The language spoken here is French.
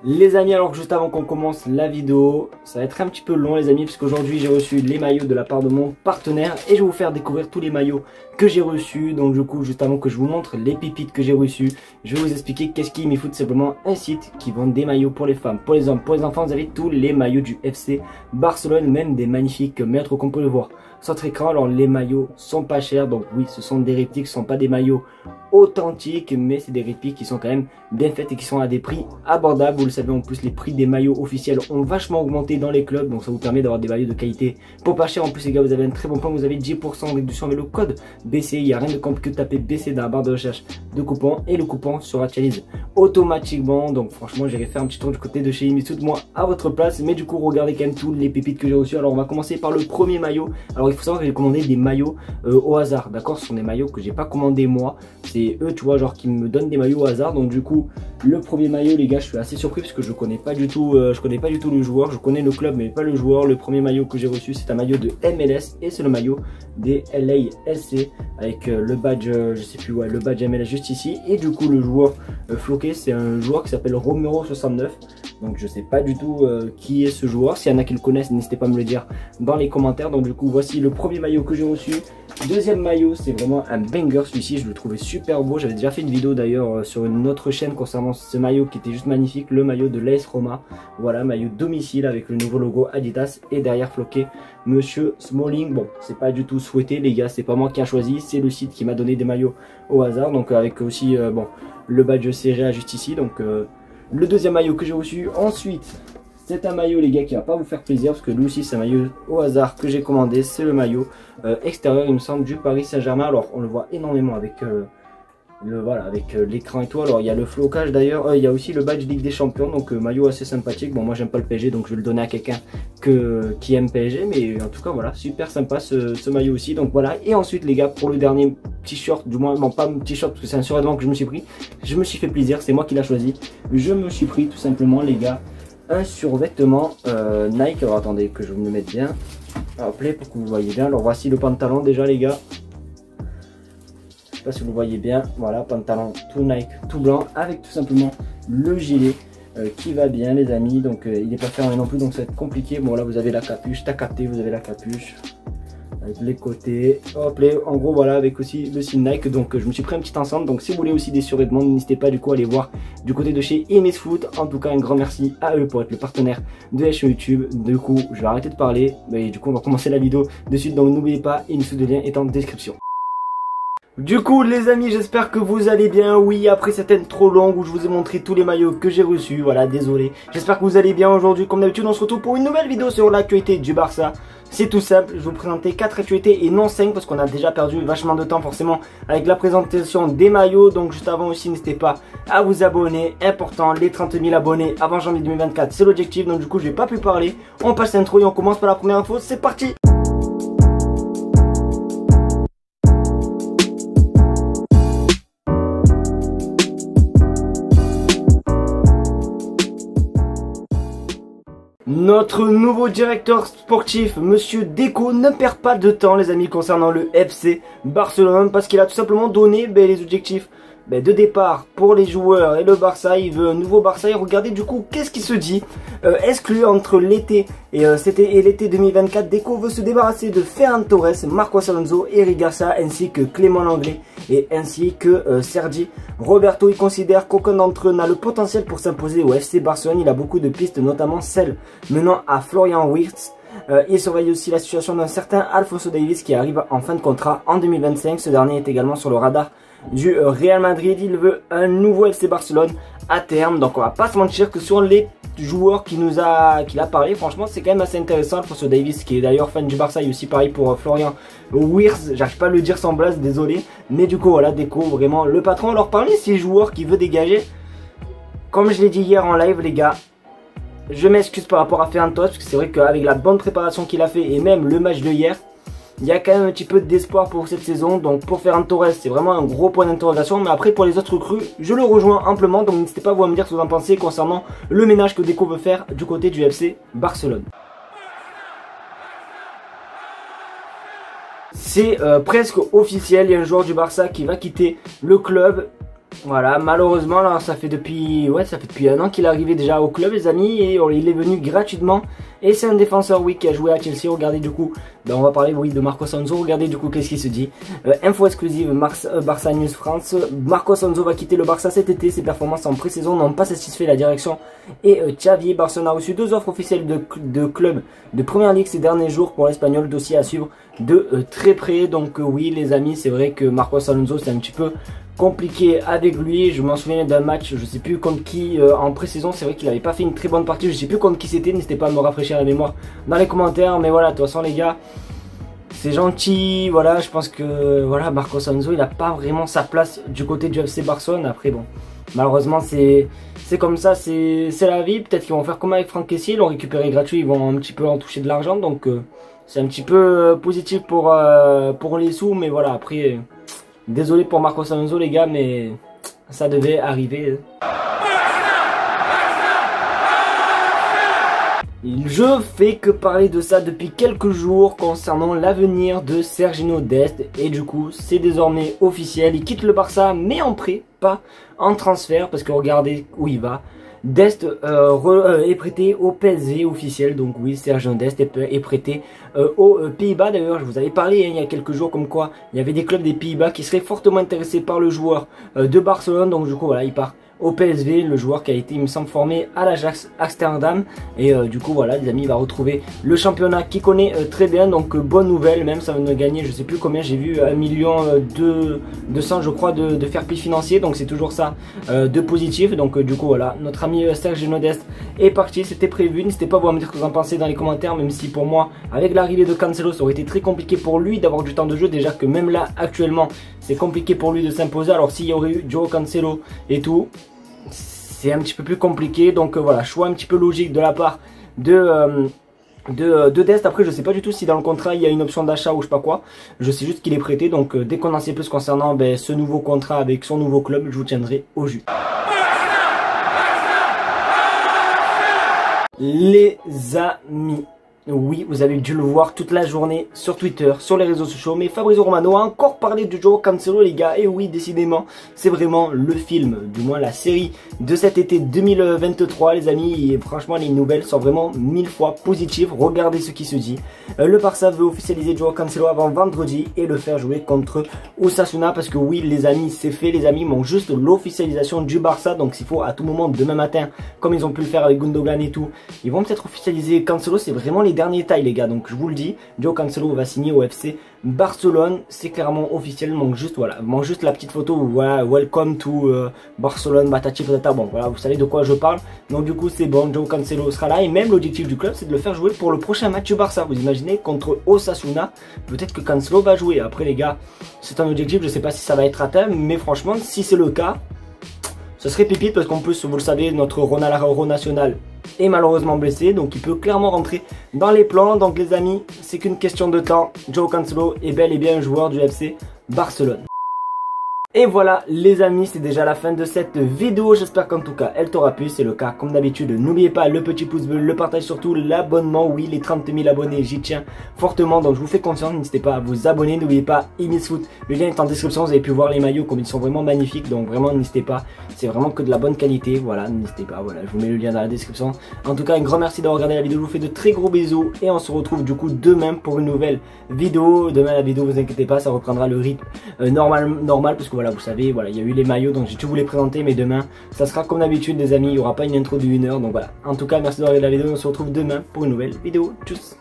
Les amis, alors juste avant qu'on commence la vidéo, ça va être un petit peu long les amis, parce qu'aujourd'hui j'ai reçu les maillots de la part de mon partenaire et je vais vous faire découvrir tous les maillots que j'ai reçus. Donc du coup, juste avant que je vous montre les pépites que j'ai reçues, je vais vous expliquer qu'est-ce qui m'y fout. Simplement un site qui vend des maillots pour les femmes, pour les hommes, pour les enfants. Vous avez tous les maillots du FC Barcelone, même des magnifiques maîtres qu'on peut le voir sur votre écran. Alors les maillots sont pas chers, donc oui, ce sont des répliques, ce sont pas des maillots authentiques, mais c'est des répliques qui sont quand même bien faites et qui sont à des prix abordables. Vous le savez, en plus les prix des maillots officiels ont vachement augmenté dans les clubs, donc ça vous permet d'avoir des maillots de qualité pour pas cher. En plus les gars, vous avez un très bon plan, vous avez 10% de réduction avec le code BC. Il n'y a rien de compliqué que de taper BC dans la barre de recherche de coupons et le coupon sera actualisé automatiquement. Donc franchement, j'irai faire un petit tour du côté de chez Imitsu de moi à votre place, mais du coup regardez quand même tous les pépites que j'ai reçus. Alors on va commencer par le premier maillot. Alors il faut savoir que j'ai commandé des maillots au hasard, d'accord? Ce sont des maillots que j'ai pas commandé moi, c'est eux, tu vois, genre qui me donnent des maillots au hasard. Donc du coup, le premier maillot, les gars, je suis assez surpris parce que je connais pas du tout le joueur. Je connais le club mais pas le joueur. Le premier maillot que j'ai reçu, c'est un maillot de MLS et c'est le maillot des LASC avec le badge, je sais plus, ouais, le badge MLS juste ici. Et du coup, le joueur floqué, c'est un joueur qui s'appelle Romero69. Donc je sais pas du tout qui est ce joueur. S'il y en a qui le connaissent, n'hésitez pas à me le dire dans les commentaires. Donc du coup, voici le premier maillot que j'ai reçu. Deuxième maillot, c'est vraiment un banger celui-ci, je le trouvais super beau. J'avais déjà fait une vidéo d'ailleurs sur une autre chaîne concernant ce maillot qui était juste magnifique, le maillot de l'AS Roma. Voilà, maillot domicile avec le nouveau logo Adidas et derrière floqué Monsieur Smalling. Bon, c'est pas du tout souhaité les gars, c'est pas moi qui a choisi, c'est le site qui m'a donné des maillots au hasard. Donc avec aussi bon, le badge CGA juste ici. Donc le deuxième maillot que j'ai reçu. Ensuite, c'est un maillot les gars qui va pas vous faire plaisir parce que lui aussi c'est un maillot au hasard que j'ai commandé. C'est le maillot extérieur, il me semble, du Paris Saint-Germain. Alors on le voit énormément avec l'écran et tout. Alors il y a le flocage d'ailleurs, il y a aussi le badge Ligue des Champions. Donc maillot assez sympathique. Bon, moi j'aime pas le PSG, donc je vais le donner à quelqu'un qui aime PSG, mais en tout cas voilà, super sympa ce maillot aussi. Donc voilà. Et ensuite les gars, pour le dernier t-shirt, du moins bon, pas un t-shirt parce que c'est un survêtement que je me suis pris, je me suis fait plaisir, c'est moi qui l'a choisi, je me suis pris tout simplement les gars un survêtement Nike. Alors attendez que je me le mette bien, hop là, pour que vous voyez bien. Alors voici le pantalon déjà les gars, je sais pas si vous le voyez bien. Voilà, pantalon tout Nike, tout blanc, avec tout simplement le gilet qui va bien les amis. Donc il n'est pas fermé non plus, donc ça va être compliqué. Bon là vous avez la capuche, t'as capté, vous avez la capuche avec les côtés, hop là, en gros voilà, avec aussi le signe Nike. Donc je me suis pris un petit ensemble. Donc si vous voulez aussi des survêtements, n'hésitez pas du coup à aller voir du côté de chez Imisfoot. En tout cas un grand merci à eux pour être le partenaire de la chaîne YouTube. Du coup je vais arrêter de parler, mais du coup on va commencer la vidéo de suite. Donc n'oubliez pas, Imisfoot, le lien est en description. Du coup les amis, j'espère que vous allez bien. Oui, après cette intro longue où je vous ai montré tous les maillots que j'ai reçus, voilà, désolé. J'espère que vous allez bien. Aujourd'hui comme d'habitude on se retrouve pour une nouvelle vidéo sur l'actualité du Barça. C'est tout simple, je vais vous présenter 4 actualités et non 5 parce qu'on a déjà perdu vachement de temps forcément avec la présentation des maillots. Donc juste avant aussi, n'hésitez pas à vous abonner, important, les 30 000 abonnés avant janvier 2024 c'est l'objectif. Donc du coup je vais pas plus parler, on passe l'intro et on commence par la première info, c'est parti. Notre nouveau directeur sportif, Monsieur Deco, ne perd pas de temps les amis concernant le FC Barcelone, parce qu'il a tout simplement donné les objectifs de départ pour les joueurs et le Barça. Il veut un nouveau Barça et regardez du coup qu'est-ce qui se dit. Exclu entre l'été et l'été 2024, Deco veut se débarrasser de Ferran Torres, Marcos Alonso, Eric Garcia ainsi que Clément Lenglet et ainsi que Sergi Roberto. Il considère qu'aucun d'entre eux n'a le potentiel pour s'imposer au FC Barcelone. Il a beaucoup de pistes, notamment celle menant à Florian Wirtz. Il surveille aussi la situation d'un certain Alphonso Davies qui arrive en fin de contrat en 2025. Ce dernier est également sur le radar du Real Madrid. Il veut un nouveau FC Barcelone à terme. Donc on va pas se mentir que sur les joueurs qu'il a parlé, franchement c'est quand même assez intéressant. Alphonso Davies qui est d'ailleurs fan du Barça, et aussi pareil pour Florian Wirtz, j'arrive pas à le dire sans blague, désolé. Mais du coup voilà, Deco vraiment le patron. Alors parmi ces joueurs qui veut dégager, comme je l'ai dit hier en live les gars, je m'excuse par rapport à Ferran Torres parce que c'est vrai qu'avec la bonne préparation qu'il a fait et même le match de hier, il y a quand même un petit peu d'espoir pour cette saison. Donc pour Ferran Torres c'est vraiment un gros point d'interrogation. Mais après pour les autres recrues, je le rejoins amplement. Donc n'hésitez pas à vous me dire ce que vous en pensez concernant le ménage que Deco veut faire du côté du FC Barcelone. C'est presque officiel, il y a un joueur du Barça qui va quitter le club. Voilà, malheureusement, là, ça fait depuis un an qu'il est arrivé déjà au club, les amis, et il est venu gratuitement. Et c'est un défenseur, oui, qui a joué à Chelsea. Regardez du coup, ben, on va parler, oui, de Marcos Alonso. Regardez du coup, qu'est-ce qu'il se dit. Info exclusive, Barça News France. Marcos Alonso va quitter le Barça cet été. Ses performances en pré-saison n'ont pas satisfait la direction. Et Xavi, Barcelone a reçu 2 offres officielles de club de première ligue ces derniers jours pour l'Espagnol. Dossier à suivre de très près. Donc oui, les amis, c'est vrai que Marcos Alonso, c'est un petit peu compliqué avec lui. Je m'en souviens d'un match, je sais plus contre qui en pré-saison. C'est vrai qu'il n'avait pas fait une très bonne partie. Je sais plus contre qui c'était. N'hésitez pas à me rafraîchir la mémoire dans les commentaires. Mais voilà, de toute façon les gars, c'est gentil. Voilà, je pense que voilà, Marcos Alonso, il n'a pas vraiment sa place du côté du FC Barcelone. Après bon, malheureusement c'est comme ça, c'est la vie. Peut-être qu'ils vont faire comme avec Franck Kessié, ils l'ont récupéré gratuit, ils vont un petit peu en toucher de l'argent. Donc c'est un petit peu positif pour les sous. Mais voilà, après désolé pour Marcos Alonso les gars, mais ça devait arriver. Je fais que parler de ça depuis quelques jours concernant l'avenir de Sergiño Dest. Et du coup, c'est désormais officiel. Il quitte le Barça, mais en prêt, pas en transfert. Parce que regardez où il va. Dest est prêté au PSV officiel. Donc oui, Sergiño Dest est prêté aux Pays-Bas. D'ailleurs, je vous avais parlé il y a quelques jours comme quoi il y avait des clubs des Pays-Bas qui seraient fortement intéressés par le joueur de Barcelone. Donc du coup, voilà, il part au PSV, le joueur qui a été, il me semble, formé à l'Ajax Amsterdam. Et du coup, voilà, les amis, il va retrouver le championnat qu'il connaît très bien. Donc, bonne nouvelle, même ça va nous gagner, je sais plus combien, j'ai vu 1 200 000, je crois, de fair play financier. Donc, c'est toujours ça de positif. Donc, du coup, voilà, notre ami Sergiño Dest est parti, c'était prévu. N'hésitez pas à me dire ce que vous en pensez dans les commentaires, même si pour moi, avec l'arrivée de Cancelo, ça aurait été très compliqué pour lui d'avoir du temps de jeu. Déjà que même là, actuellement, c'est compliqué pour lui de s'imposer. Alors, s'il y aurait eu Joao Cancelo et tout, c'est un petit peu plus compliqué. Donc voilà, choix un petit peu logique de la part de Dest. Après je sais pas du tout si dans le contrat il y a une option d'achat ou je sais pas quoi. Je sais juste qu'il est prêté. Donc dès qu'on en sait plus concernant ce nouveau contrat avec son nouveau club, je vous tiendrai au jus. Les amis, oui, vous avez dû le voir toute la journée sur Twitter, sur les réseaux sociaux, mais Fabrizio Romano a encore parlé de Joao Cancelo les gars. Et oui, décidément, c'est vraiment le film, du moins la série de cet été 2023 les amis. Et franchement, les nouvelles sont vraiment 1000 fois positives. Regardez ce qui se dit. Le Barça veut officialiser Joao Cancelo avant vendredi et le faire jouer contre Osasuna. Parce que oui les amis, c'est fait, les amis manquent juste l'officialisation du Barça. Donc s'il faut à tout moment, demain matin, comme ils ont pu le faire avec Gundogan et tout, ils vont peut-être officialiser Cancelo. C'est vraiment les derniers détails les gars, donc je vous le dis, Joao Cancelo va signer au FC Barcelone, c'est clairement officiel. Manque juste la petite photo où voilà, welcome to Barcelone, batati patata. Bon voilà, vous savez de quoi je parle. Donc du coup c'est bon, Joao Cancelo sera là et même l'objectif du club c'est de le faire jouer pour le prochain match du Barça. Vous imaginez, contre Osasuna, peut-être que Cancelo va jouer. Après les gars, c'est un objectif, je sais pas si ça va être atteint, mais franchement si c'est le cas, ce serait pépite parce qu'en plus vous le savez, notre Ronald Araujo national est malheureusement blessé, donc il peut clairement rentrer dans les plans. Donc les amis, c'est qu'une question de temps. Joao Cancelo est bel et bien un joueur du FC Barcelone. Et voilà les amis, c'est déjà la fin de cette vidéo, j'espère qu'en tout cas elle t'aura plu. C'est le cas comme d'habitude, n'oubliez pas le petit pouce bleu, le partage, surtout l'abonnement. Oui, les 30 000 abonnés, j'y tiens fortement, donc je vous fais confiance. N'hésitez pas à vous abonner, n'oubliez pas Imisfoot, le lien est en description. Vous avez pu voir les maillots comme ils sont vraiment magnifiques, donc vraiment n'hésitez pas, c'est vraiment que de la bonne qualité. Voilà, n'hésitez pas, voilà, je vous mets le lien dans la description. En tout cas un grand merci d'avoir regardé la vidéo, je vous fais de très gros bisous et on se retrouve du coup demain pour une nouvelle vidéo. Demain la vidéo, vous inquiétez pas, ça reprendra le rythme normal parce que voilà, vous savez, voilà, il y a eu les maillots, donc j'ai tout vous les présenter. Mais demain, ça sera comme d'habitude les amis, il n'y aura pas une intro de 1 heure. Donc voilà, en tout cas merci d'avoir regardé la vidéo, on se retrouve demain pour une nouvelle vidéo. Tchuss.